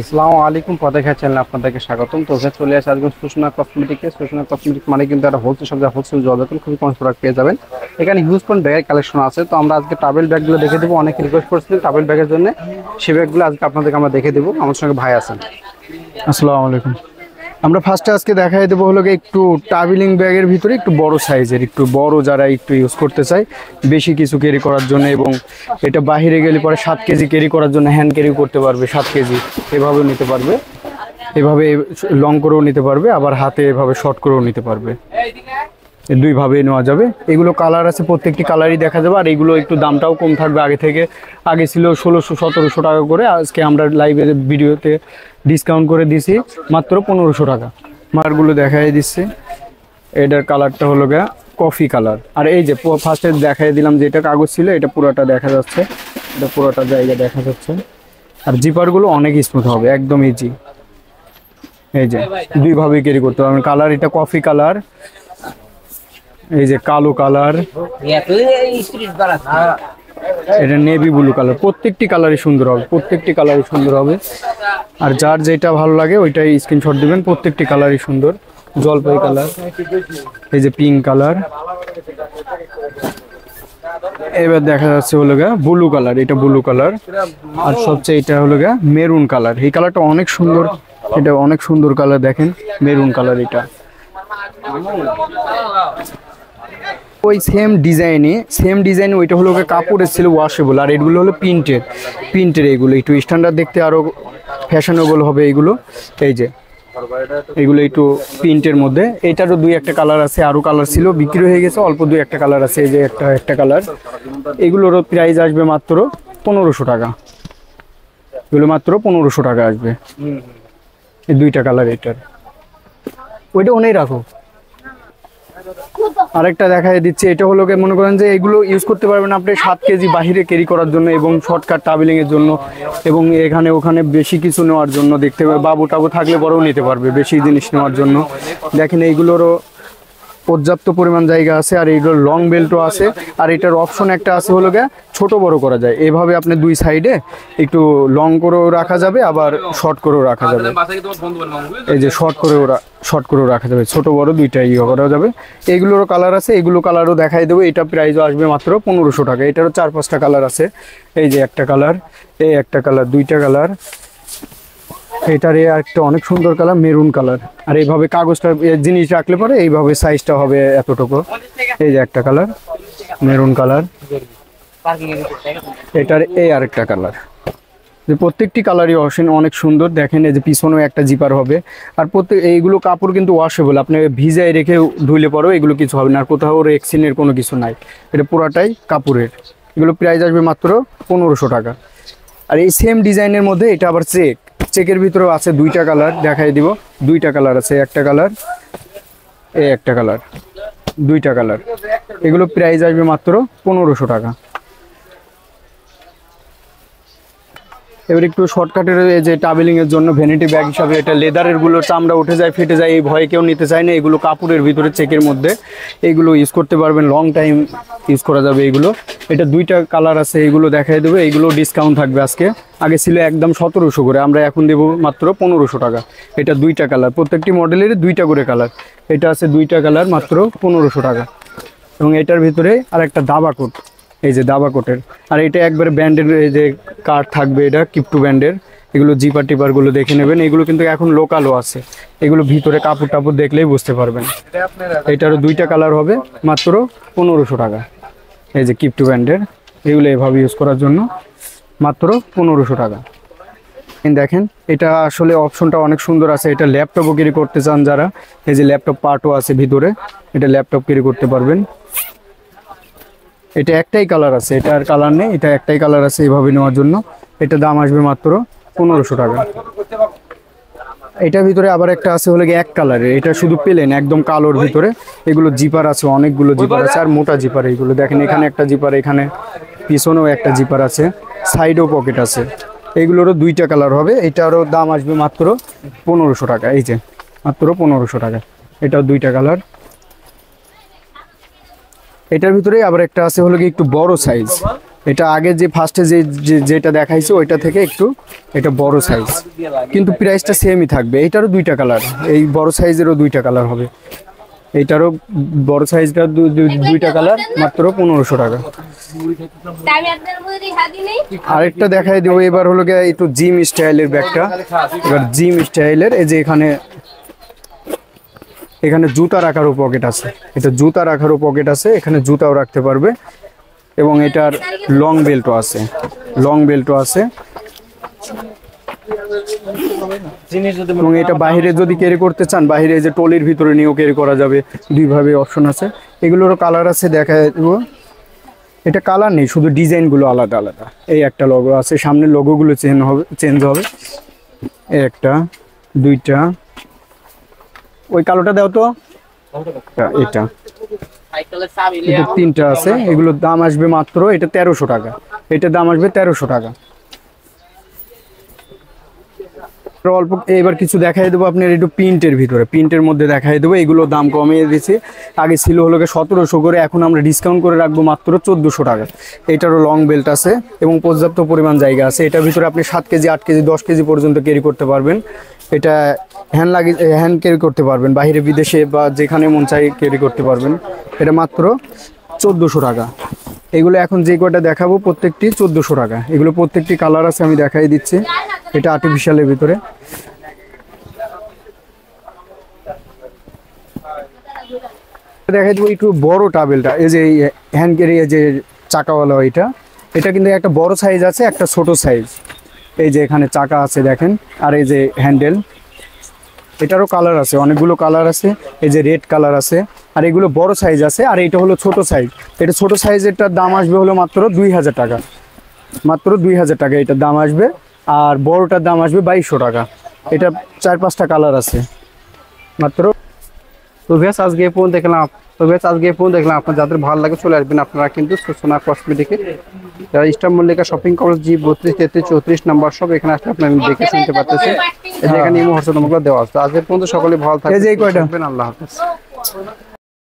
আসসালামু আলাইকুম, পদাখা চ্যানেলে আপনাদেরকে স্বাগতম। তো চলে আসে আজকে সুষমা কসমেটিকে। সুষমা কসমেটিক মানে কিন্তু একটা হোলসেল শপ, হোলসেল জগতেন খুবই কম প্রোডাক্ট পেয়ে যাবেন। এখানে হিউজ কোন ব্যাগের কালেকশন আছে। তো আমরা আজকে ট্রাভেল ব্যাগগুলো দেখে দেবো। অনেকে রিকোয়েস্ট করছিলেন ট্রাভেল ব্যাগের জন্য, সেই ব্যাগগুলো আজকে আপনাদেরকে আমরা দেখে দেবো। আমার সঙ্গে ভাই আছেন। আসসালামু আলাইকুম। আমরা ফার্স্টে আজকে দেখাই দেবো হলো একটু ট্রাভেলিং ব্যাগের ভিতরে একটু বড় সাইজের, একটু বড় যারা একটু ইউজ করতে চায় বেশি কিছু ক্যারি করার জন্য, এবং এটা বাইরে গেলে পরে 7 কেজি ক্যারি করার জন্য হ্যান্ড ক্যারি করতে পারবে। 7 কেজি এভাবেও নিতে পারবে, এভাবে লং করেও নিতে পারবে, আবার হাতে এভাবে শর্ট করেও নিতে পারবে। দুইভাবে নেওয়া যাবে। এগুলো কালার আছে, প্রত্যেকটি কালারই দেখা যাবে। আর এগুলো একটু দামটাও কম থাকবে আগে থেকে। আগে ছিল 1600-1700 টাকা করে, আজকে আমরা লাইভের ভিডিওতে ডিসকাউন্ট করে দিছি মাত্র 1500 টাকা। মারগুলো দেখাই দিচ্ছি। এটার কালারটা হলো গা কফি কালার। আর এই যে ফার্স্টে দেখাই দিলাম যে এটা কাগজ ছিল, এটা পুরোটা দেখা যাচ্ছে, এটা পুরোটা জায়গা দেখা যাচ্ছে। আর জিপারগুলো অনেক স্মুথ হবে, একদম ইজি। এই যে দুইভাবে ক্যারি করতে পারবেন। কালার এটা কফি কালার, এই যে কালো কালার, এটা নেভি ব্লু কালার। প্রত্যেকটি কালারই সুন্দর হবে, প্রত্যেকটি কালারই সুন্দর হবে। আর যার যেটা ভালো লাগে ওইটাই স্ক্রিনশট দিবেন। প্রত্যেকটি কালারই সুন্দর। জলপাই কালার, এই যে পিঙ্ক কালার। এবার দেখা যাচ্ছে হলো গা ব্লু কালার, এটা ব্লু কালার। আর সবচেয়ে এটা হলো গা মেরুন কালার। এই কালারটা অনেক সুন্দর, এটা অনেক সুন্দর কালার। দেখেন মেরুন কালার, এটা ওই সেম ডিজাইনে ওইটা হলো কাপড়ের ছিল ওয়াশেবল, আর এগুলো হলো প্রিন্টের। এগুলো একটু স্ট্যান্ডার্ড দেখতে, আরো ফ্যাশনেবল হবে এগুলো। এই যে এগুলো একটু প্রিন্টের মধ্যে। এটারও দুই একটা কালার আছে, আরো কালার ছিল বিক্রি হয়ে গেছে, অল্প দুই একটা কালার আছে। এই যে একটা কালার। এগুলোরও প্রাইস আসবে মাত্র 1500 টাকা। এগুলো মাত্র 1500 টাকা আসবে, এই দুইটা কালার। এটার ওইটা অনেক রাখো। আরেকটা দেখাই দিচ্ছি। এটা হলো মনে করেন যে এগুলো ইউজ করতে পারবেন আপনি 7 কেজি বাহিরে ক্যারি করার জন্য, এবং শর্টকাট ট্রাভেলিং এর জন্য, এবং এখানে ওখানে বেশি কিছু নেওয়ার জন্য। দেখতে পাবে বাবু টাবু থাকলে বড়ও নিতে পারবে বেশি জিনিস নেওয়ার জন্য। দেখেন এইগুলোরও পর্যাপ্ত পরিমাণ জায়গা আছে। আর এইগুলো লং বেল্টও আছে। আর এটার অপশন একটা আছে হলো গিয়ে ছোট বড় করা যায়। এভাবে আপনি দুই সাইডে একটু লং করেও রাখা যাবে, আবার শর্ট করেও রাখা যাবে। এই যে শর্ট করেও রাখা যাবে, ছোট বড় দুইটাই করা যাবে। এইগুলোরও কালার আছে, এগুলো কালারও দেখাই দেবো। এটা প্রাইসও আসবে মাত্র 1500 টাকা। এটারও 4-5টা কালার আছে। এই যে একটা কালার, এই একটা কালার, দুইটা কালার। এটার একটা অনেক সুন্দর কালার মেরুন কালার। আর এইভাবে কাগজটা জিনিস রাখলে পরে এইভাবে সাইজটা হবে এতটুকু। এই যে একটা কালার মেরুন কালার। এটার এই আরেকটা কালার। যে প্রত্যেকটি কালারই অনেক সুন্দর। দেখেন এই যে পিছনেও একটা জিপার হবে। আর এইগুলো কাপড় কিন্তু ওয়াশেবল, আপনি ভিজায় রেখে ধুইলে পরেও এগুলো কিছু হবে না। আর কোথাও রেক্সিনের কোনো কিছু নাই, এটা পুরাটাই কাপড়ের। এগুলো প্রাইস আসবে মাত্র 1500 টাকা। আর এই সেম ডিজাইনের মধ্যে এটা আবার চেকের ভিতরেও আছে। দুইটা কালার দেখাই দিব, দুইটা কালার আছে। একটা কালার, এই একটা কালার, দুইটা কালার। এগুলো প্রাইস আসবে মাত্র 1500 টাকা। এবার একটু শর্টকাটের, এই যে ট্রাভেলিং এর জন্য ভ্যানিটি ব্যাগ হিসাবে, এটা লেদারের গুলো চামড়া উঠে যায়, ফেটে যায়, এই ভয়ে কেউ নিতে চায় না। এগুলো কাপড়ের ভিতরে চেকের মধ্যে, এইগুলো ইউজ করতে পারবেন, লং টাইম ইউজ করা যাবে এইগুলো। এটা দুইটা কালার আছে, এইগুলো দেখাই দেবো। এইগুলো ডিসকাউন্ট থাকবে আজকে। আগে ছিল একদম 1700 করে, আমরা এখন দেবো মাত্র 1500 টাকা। এটা দুইটা কালার, প্রত্যেকটি মডেলের দুইটা করে কালার। এটা আছে দুইটা কালার, মাত্র 1500 টাকা। এবং এটার ভিতরে আর একটা দাবা কোট, এই যে দাবা কোটের। আর এটা একবারে ব্যান্ডের, এই যে কার্ড থাকবে, এটা কিপটু ব্যান্ডের। এগুলো জিপার টিপারগুলো দেখে নেবেন। এগুলো কিন্তু এখন লোকালও আছে, এগুলো ভিতরে কাপড় টাপড় দেখলেই বুঝতে পারবেন। এটারও দুইটা কালার হবে, মাত্র 1500 টাকা। এই যে কিপটু ব্যান্ডের, এগুলো এভাবে ইউজ করার জন্য মাত্র 1500 টাকা। দেখেন এটা আসলে অপশনটা অনেক সুন্দর আছে। এটা ল্যাপটপও ক্যারি করতে চান যারা, এই যে ল্যাপটপ পার্টও আছে ভিতরে, এটা ল্যাপটপ ক্যারি করতে পারবেন। এটা একটাই কালার আছে, এটা আর কালার নেই, এটা একটাই কালার আছে এইভাবে নেওয়ার জন্য। এটা দাম আসবে মাত্র 1500 টাকা। এটার ভিতরে আবার একটা আছে হলো এক কালারের, এটা শুধু প্লেন একদম কালোর ভিতরে। এগুলো জিপার আছে, অনেকগুলো জিপার আছে, আর মোটা জিপার। এইগুলো দেখেন, এখানে একটা জিপার, এখানে পিছনেও একটা জিপার আছে, সাইডেও পকেট আছে। এইগুলোরও দুইটা কালার হবে। এটারও দাম আসবে মাত্র 1500 টাকা। এই যে মাত্র 1500 টাকা। এটাও দুইটা কালার। এটার ভিতরে আবার একটা আছে হলো কি একটু বড় সাইজ, এটা আগে যে ফার্স্টে যেটা দেখাইছে ওইটা থেকে একটু এটা বড় সাইজ, কিন্তু প্রাইসটা সেমই থাকবে। এইটারও দুইটা কালার, এই বড় সাইজেরও দুইটা কালার হবে। এইটারও বড় সাইজটা দুইটা কালার, মাত্র 1500 টাকা। আরেকটা দেখাই দেবো এবার হলো গিয়ে একটু জিম স্টাইলের ব্যাগটা। এবার জিম স্টাইলের এই যে এখানে জুতা রাখারও পকেট আছে, এটা জুতা রাখারও পকেট আছে, এখানে জুতাও রাখতে পারবে। এবং এটার লং বেল্টও আছে, লং বেল্টও আছে। এবং এটা বাইরে যদি ক্যারি করতে চান, বাইরে যে টলির ভিতরে নিয়েও ক্যারি করা যাবে, দুইভাবে অপশন আছে। এগুলোরও কালার আছে, দেখা দেবো। এটা কালার নেই, শুধু ডিজাইনগুলো আলাদা আলাদা। এই একটা লোগো আছে, সামনের লোগোগুলো চেঞ্জ হবে। এই একটা, দুইটা, ওই কালোটা দাও তো, এটা তিনটা আছে। এগুলোর দাম আসবে মাত্র, এটা 1300 টাকা, এটার দাম আসবে 1300 টাকা। অল্প এবার কিছু দেখাই দেবো আপনার একটু প্রিন্টের ভিতরে, প্রিন্টের মধ্যে দেখাই দেবো। এগুলোর দাম কমিয়ে দিয়েছি, আগে ছিল হলো 1700 করে, এখন আমরা ডিসকাউন্ট করে রাখবো মাত্র 1400 টাকা। এটারও লং বেল্ট আছে এবং পর্যাপ্ত পরিমাণ জায়গা আছে। এটার ভিতরে আপনি 7 কেজি, 8 কেজি, 10 কেজি পর্যন্ত ক্যারি করতে পারবেন। এটা হ্যান্ড ক্যারি করতে পারবেন, বাইরে বিদেশে বা যেখানে মন চাই ক্যারি করতে পারবেন। এটা মাত্র 1400 টাকা। এগুলো এখন যে কয়টা দেখাবো প্রত্যেকটি 1400 টাকা। এগুলো প্রত্যেকটি কালার আছে, আমি দেখাই দিচ্ছি। এটা আর্টিফিশিয়ালের ভিতরে। দেখাই দেবো একটু বড় টাবেলটা, এই যে হ্যান্ড ক্যারি, যে চাকাওয়ালা, এটা কিন্তু একটা বড় সাইজ আছে, একটা ছোট সাইজ। এই যে এখানে চাকা আছে দেখেন, আর এই যে হ্যান্ডেল। এটারও কালার আছে, অনেকগুলো কালার আছে। এই যে রেড কালার আছে, আর এগুলো বড় সাইজ আছে। আর এটা হলো ছোট সাইজ। এটা ছোট সাইজেরটার দাম আসবে হলো মাত্র 2000 টাকা, মাত্র 2000 টাকা এটার দাম আসবে। আর বড়টার দাম আসবে 2200 টাকা। এটা 4-5টা কালার আছে মাত্র। তো বেশ আজকে এই পর্যন্ত দেখলাম, আপনার যাদের ভালো লাগে চলে আসবেন আপনারা কিন্তু সূচনা কসমেটিকে, যারা ইস্টার্ন মল্লিকা শপিং কমপ্লেক্স জি 32, 33, 34 নাম্বার সব, এখানে আসলে আপনি দেখে শুনতে পাচ্ছেন। এখানে ইমো হোয়াটসঅ্যাপ নম্বরগুলো দেওয়া আছে। আজকের পর্যন্ত সকলে ভালো থাকবেন, আল্লাহ হাফেজ।